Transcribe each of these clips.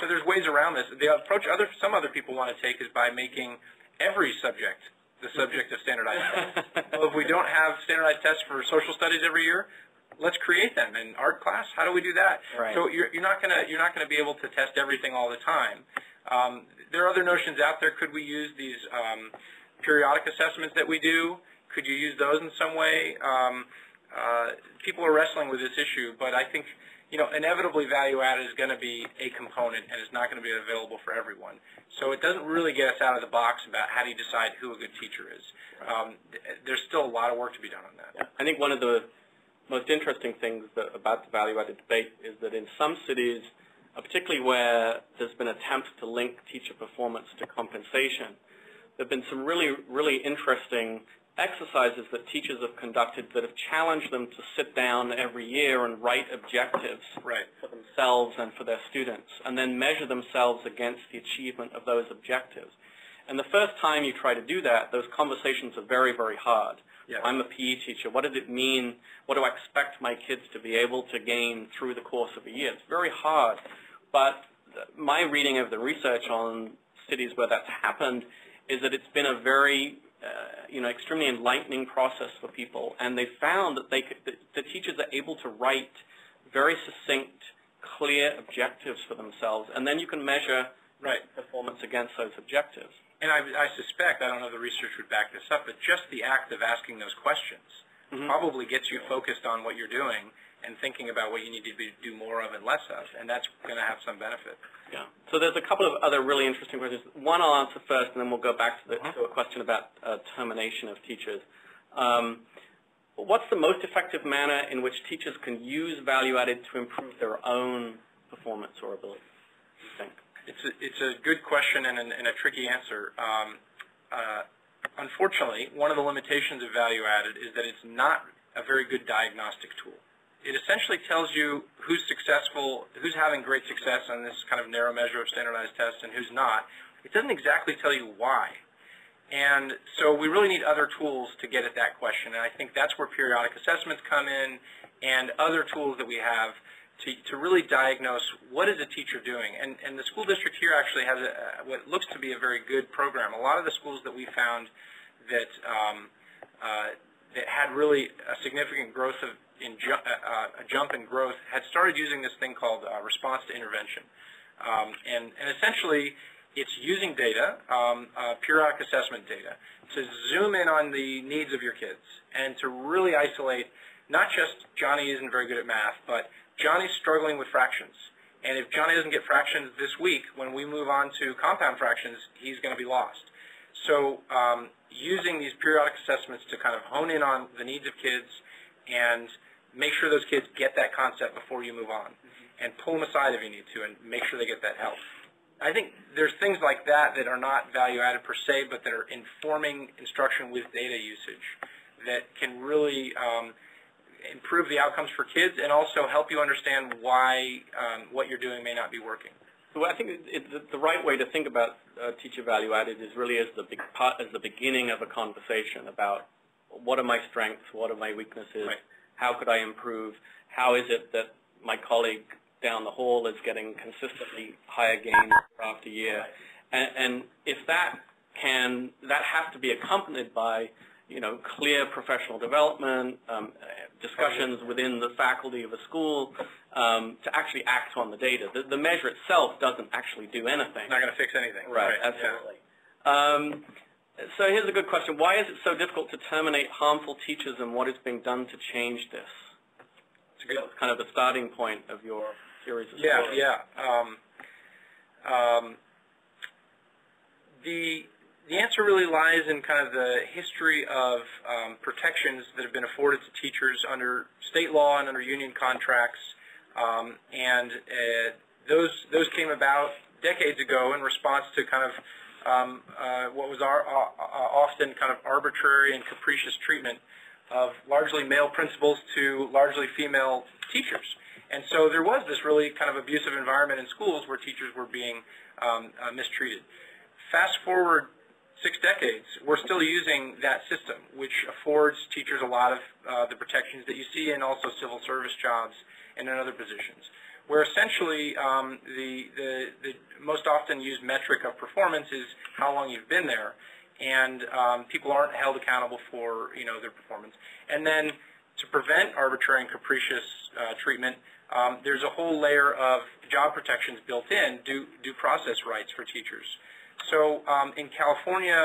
So there's ways around this. The approach some other people want to take is by making every subject the subject of standardized tests. Well, if we don't have standardized tests for social studies every year, let's create them. In art class, how do we do that? Right. So you're not gonna be able to test everything all the time. There are other notions out there. Could we use these periodic assessments that we do? Could you use those in some way? People are wrestling with this issue, but I think inevitably value added is going to be a component, and it's not going to be available for everyone. So it doesn't really get us out of the box about how do you decide who a good teacher is. Right. There's still a lot of work to be done on that. Yeah. I think one of the most interesting things about the value-added debate is that in some cities, particularly where there's been attempts to link teacher performance to compensation, there have been some really, really interesting exercises that teachers have conducted that have challenged them to sit down every year and write objectives for themselves and for their students, and then measure themselves against the achievement of those objectives. And the first time you try to do that, those conversations are very, very hard. Yeah. I'm a PE teacher. What does it mean? What do I expect my kids to be able to gain through the course of a year? It's very hard. But my reading of the research on cities where that's happened is that it's been a very extremely enlightening process for people, and they found that the teachers are able to write very succinct, clear objectives for themselves, and then you can measure performance against those objectives. And I suspect, I don't know if the research would back this up, but just the act of asking those questions probably gets you focused on what you're doing and thinking about what you need to do more of and less of, and that's going to have some benefit. Yeah. So there's a couple of other really interesting questions. One I'll answer first, and then we'll go back to a question about termination of teachers. What's the most effective manner in which teachers can use value-added to improve their own performance or ability, do you think? It's a good question and a tricky answer. Unfortunately, one of the limitations of value-added is that it's not a very good diagnostic tool. It essentially tells you who's successful, who's having great success on this kind of narrow measure of standardized tests and who's not. It doesn't exactly tell you why. And so we really need other tools to get at that question. And I think that's where periodic assessments come in and other tools that we have to really diagnose what is a teacher doing. And the school district here actually has what looks to be a very good program. A lot of the schools that we found that had really a significant growth a jump in growth had started using this thing called response to intervention. And essentially, it's using data, periodic assessment data, to zoom in on the needs of your kids and to really isolate not just Johnny isn't very good at math, but Johnny's struggling with fractions. And if Johnny doesn't get fractions this week, when we move on to compound fractions, he's going to be lost. So using these periodic assessments to kind of hone in on the needs of kids and make sure those kids get that concept before you move on, and pull them aside if you need to, and make sure they get that help. I think there's things like that that are not value-added per se, but that are informing instruction with data usage that can really improve the outcomes for kids and also help you understand why what you're doing may not be working. So I think the right way to think about teacher value-added is really as the beginning of a conversation about what are my strengths, what are my weaknesses, how could I improve, how is it that my colleague down the hall is getting consistently higher gains year after year, and if that has to be accompanied by clear professional development, discussions within the faculty of a school to actually act on the data. The measure itself doesn't actually do anything. It's not going to fix anything. Right, absolutely. Yeah. So here's a good question. Why is it so difficult to terminate harmful teachers, and what is being done to change this? It's kind of the starting point of your series of stories. The answer really lies in kind of the history of protections that have been afforded to teachers under state law and under union contracts, and those came about decades ago in response to kind of what was often kind of arbitrary and capricious treatment of largely male principals to largely female teachers. And so there was this really kind of abusive environment in schools where teachers were being mistreated. Fast forward 6 decades, we're still using that system, which affords teachers a lot of the protections that you see in also civil service jobs and in other positions. where essentially the most often used metric of performance is how long you've been there, and people aren't held accountable for their performance. And then to prevent arbitrary and capricious treatment, there's a whole layer of job protections built in, due process rights for teachers. So in California,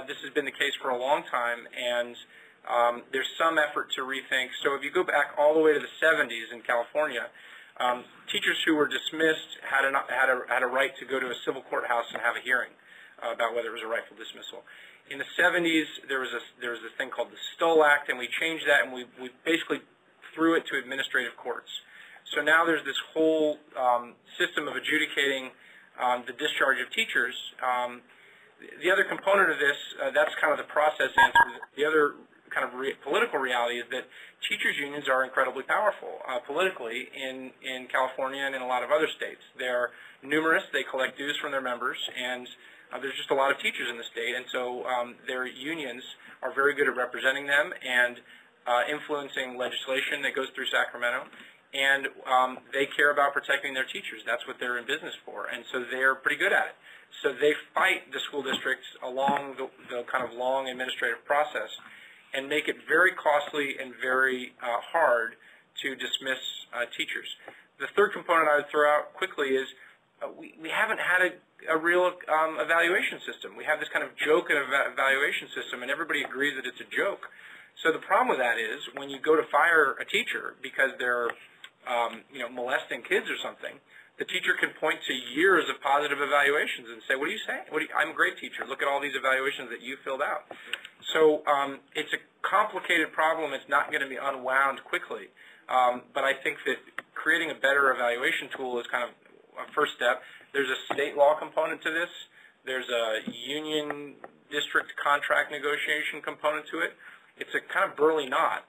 this has been the case for a long time, and there's some effort to rethink. So if you go back all the way to the 70s in California, teachers who were dismissed had a right to go to a civil courthouse and have a hearing about whether it was a rightful dismissal. In the 70s, there was this thing called the Stoll Act, and we changed that, and we basically threw it to administrative courts. So now there's this whole system of adjudicating the discharge of teachers. The other component of this, that's kind of the process answer. The other kind of political reality is that teachers' unions are incredibly powerful politically in California and in a lot of other states. They're numerous. They collect dues from their members, and there's just a lot of teachers in the state, and so their unions are very good at representing them and influencing legislation that goes through Sacramento. And they care about protecting their teachers. That's what they're in business for, and so they're pretty good at it. So they fight the school districts along the kind of long administrative process and make it very costly and very hard to dismiss teachers. The third component I would throw out quickly is we haven't had a real evaluation system. We have this kind of joke and evaluation system, and everybody agrees that it's a joke. So the problem with that is when you go to fire a teacher because they're molesting kids or something, the teacher can point to years of positive evaluations and say, what are you saying? I'm a great teacher. Look at all these evaluations that you filled out. So it's a complicated problem. It's not going to be unwound quickly. But I think that creating a better evaluation tool is kind of a first step. There's a state law component to this. There's a union district contract negotiation component to it. It's a kind of burly knot,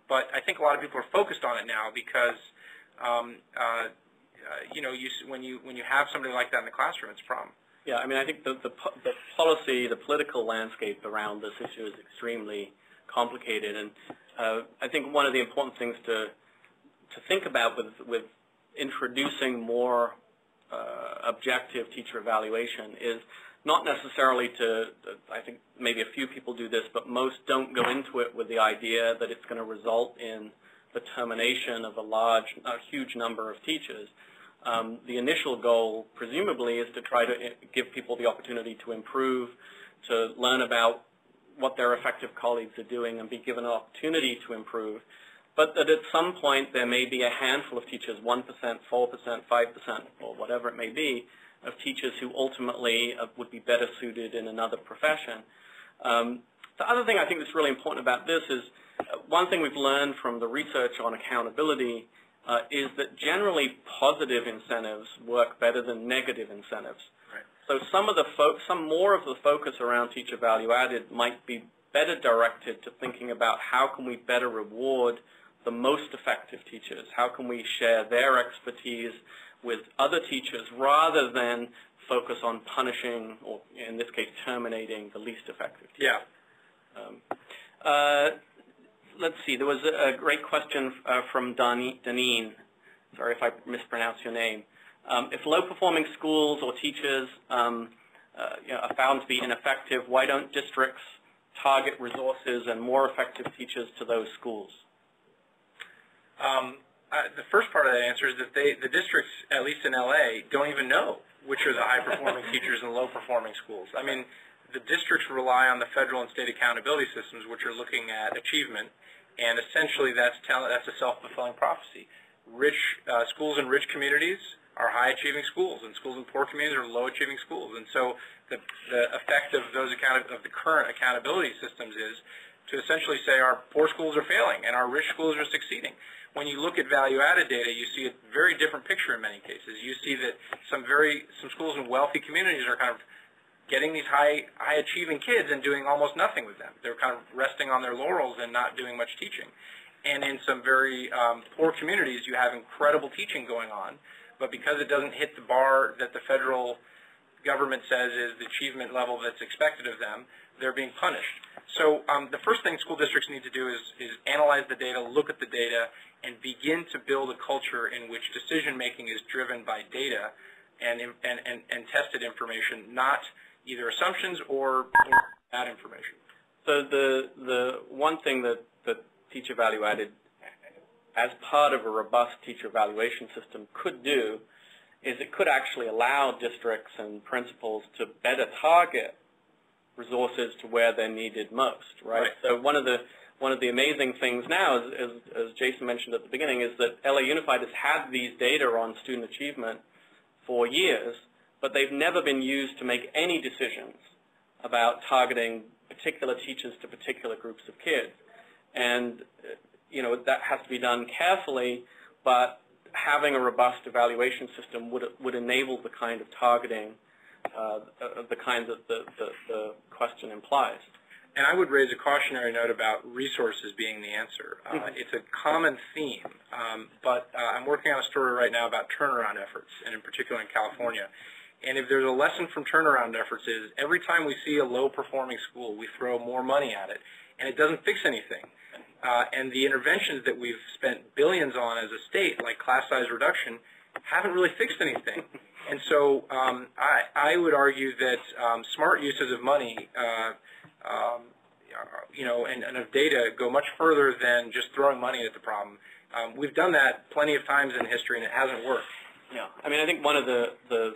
but I think a lot of people are focused on it now because, when you have somebody like that in the classroom, it's a problem. Yeah, I mean, I think the policy, the political landscape around this issue is extremely complicated, and I think one of the important things to think about with introducing more objective teacher evaluation is not necessarily I think maybe a few people do this, but most don't go into it with the idea that it's going to result in the termination of a huge number of teachers. The initial goal, presumably, is to try to give people the opportunity to improve, to learn about what their effective colleagues are doing and be given an opportunity to improve, but that at some point there may be a handful of teachers, 1%, 4%, 5%, or whatever it may be, of teachers who ultimately would be better suited in another profession. The other thing I think that's really important about this is one thing we've learned from the research on accountability is that generally positive incentives work better than negative incentives. Right. So some more of the focus around teacher value added might be better directed to thinking about how can we better reward the most effective teachers, how can we share their expertise with other teachers rather than focus on punishing or, in this case, terminating the least effective teachers. Yeah. Let's see. There was a great question from Danine. Sorry if I mispronounced your name. If low-performing schools or teachers are found to be ineffective, why don't districts target resources and more effective teachers to those schools? The first part of that answer is that the districts, at least in LA, don't even know which are the high-performing teachers in low-performing schools. I mean, the districts rely on the federal and state accountability systems, which are looking at achievement, and essentially that's a self-fulfilling prophecy. Schools in rich communities are high-achieving schools, and schools in poor communities are low-achieving schools. And so the effect of the current accountability systems is to essentially say our poor schools are failing and our rich schools are succeeding. When you look at value-added data, you see a very different picture in many cases. You see that some schools in wealthy communities are kind of getting these high-achieving kids and doing almost nothing with them. They're kind of resting on their laurels and not doing much teaching. And in some very poor communities, you have incredible teaching going on, but because it doesn't hit the bar that the federal government says is the achievement level that's expected of them, they're being punished. So the first thing school districts need to do is analyze the data, look at the data, and begin to build a culture in which decision-making is driven by data and tested information, not either assumptions or bad information. So the one thing that Teacher Value Added, as part of a robust teacher evaluation system, could do is it could actually allow districts and principals to better target resources to where they're needed most, right? So one of the amazing things now, as Jason mentioned at the beginning, is that LA Unified has had these data on student achievement for years, but they've never been used to make any decisions about targeting particular teachers to particular groups of kids. And that has to be done carefully, but having a robust evaluation system would enable the kind of targeting, the kind that the question implies. And I would raise a cautionary note about resources being the answer. It's a common theme, but I'm working on a story right now about turnaround efforts, and in particular in California. And if there's a lesson from turnaround efforts is every time we see a low-performing school, we throw more money at it, and it doesn't fix anything. And the interventions that we've spent billions on as a state, like class size reduction, haven't really fixed anything. And so I would argue that smart uses of money, and of data go much further than just throwing money at the problem. We've done that plenty of times in history, and it hasn't worked. Yeah, I mean, I think one of the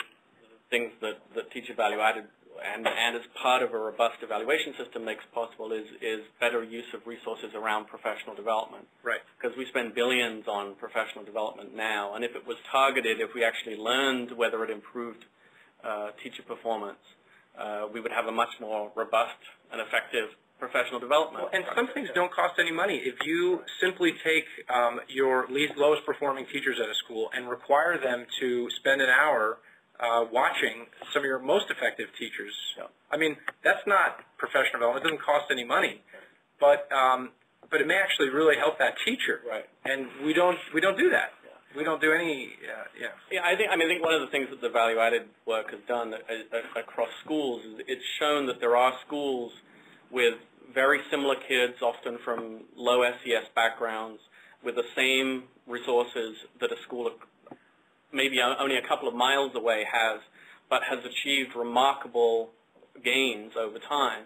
things that Teacher Value Added and as part of a robust evaluation system makes possible is better use of resources around professional development. Right. Because we spend billions on professional development now, and if it was targeted, if we actually learned whether it improved teacher performance, we would have a much more robust and effective professional development. Well, and some things don't cost any money. If you simply take your lowest performing teachers at a school and require them to spend an hour watching some of your most effective teachers. Yeah. I mean, that's not professional development. It doesn't cost any money, but it may actually really help that teacher. Right. And we don't do that. Yeah. We don't do any. Yeah. I think one of the things that the value-added work has done across schools is it's shown that there are schools with very similar kids, often from low SES backgrounds, with the same resources that a school maybe only a couple of miles away has, but has achieved remarkable gains over time.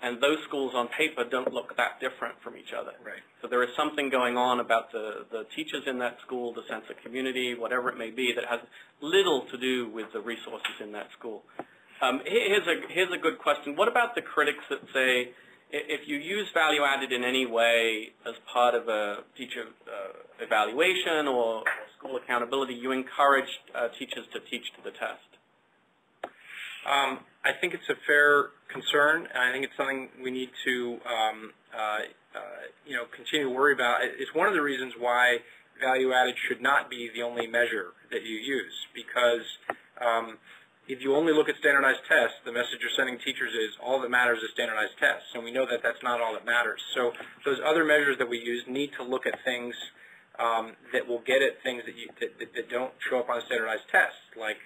And those schools on paper don't look that different from each other. Right. So there is something going on about the teachers in that school, the sense of community, whatever it may be, that has little to do with the resources in that school. Here's a good question. What about the critics that say, if you use value added in any way as part of a teacher evaluation or school accountability, you encourage teachers to teach to the test? I think it's a fair concern, and I think it's something we need to continue to worry about. It's one of the reasons why value added should not be the only measure that you use, because if you only look at standardized tests, the message you're sending teachers is all that matters is standardized tests, and we know that that's not all that matters. So those other measures that we use need to look at things that will get at things that don't show up on a standardized test, like,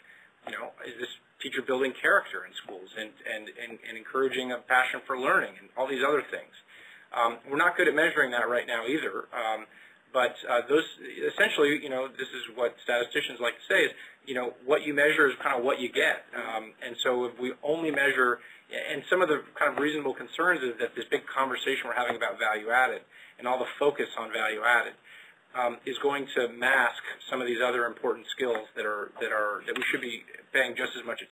is this teacher building character in schools and encouraging a passion for learning and all these other things. We're not good at measuring that right now either. But those essentially, this is what statisticians like to say is, what you measure is kind of what you get. And so if we only measure, and some of the kind of reasonable concerns is that this big conversation we're having about value added and all the focus on value added is going to mask some of these other important skills that we should be paying just as much attention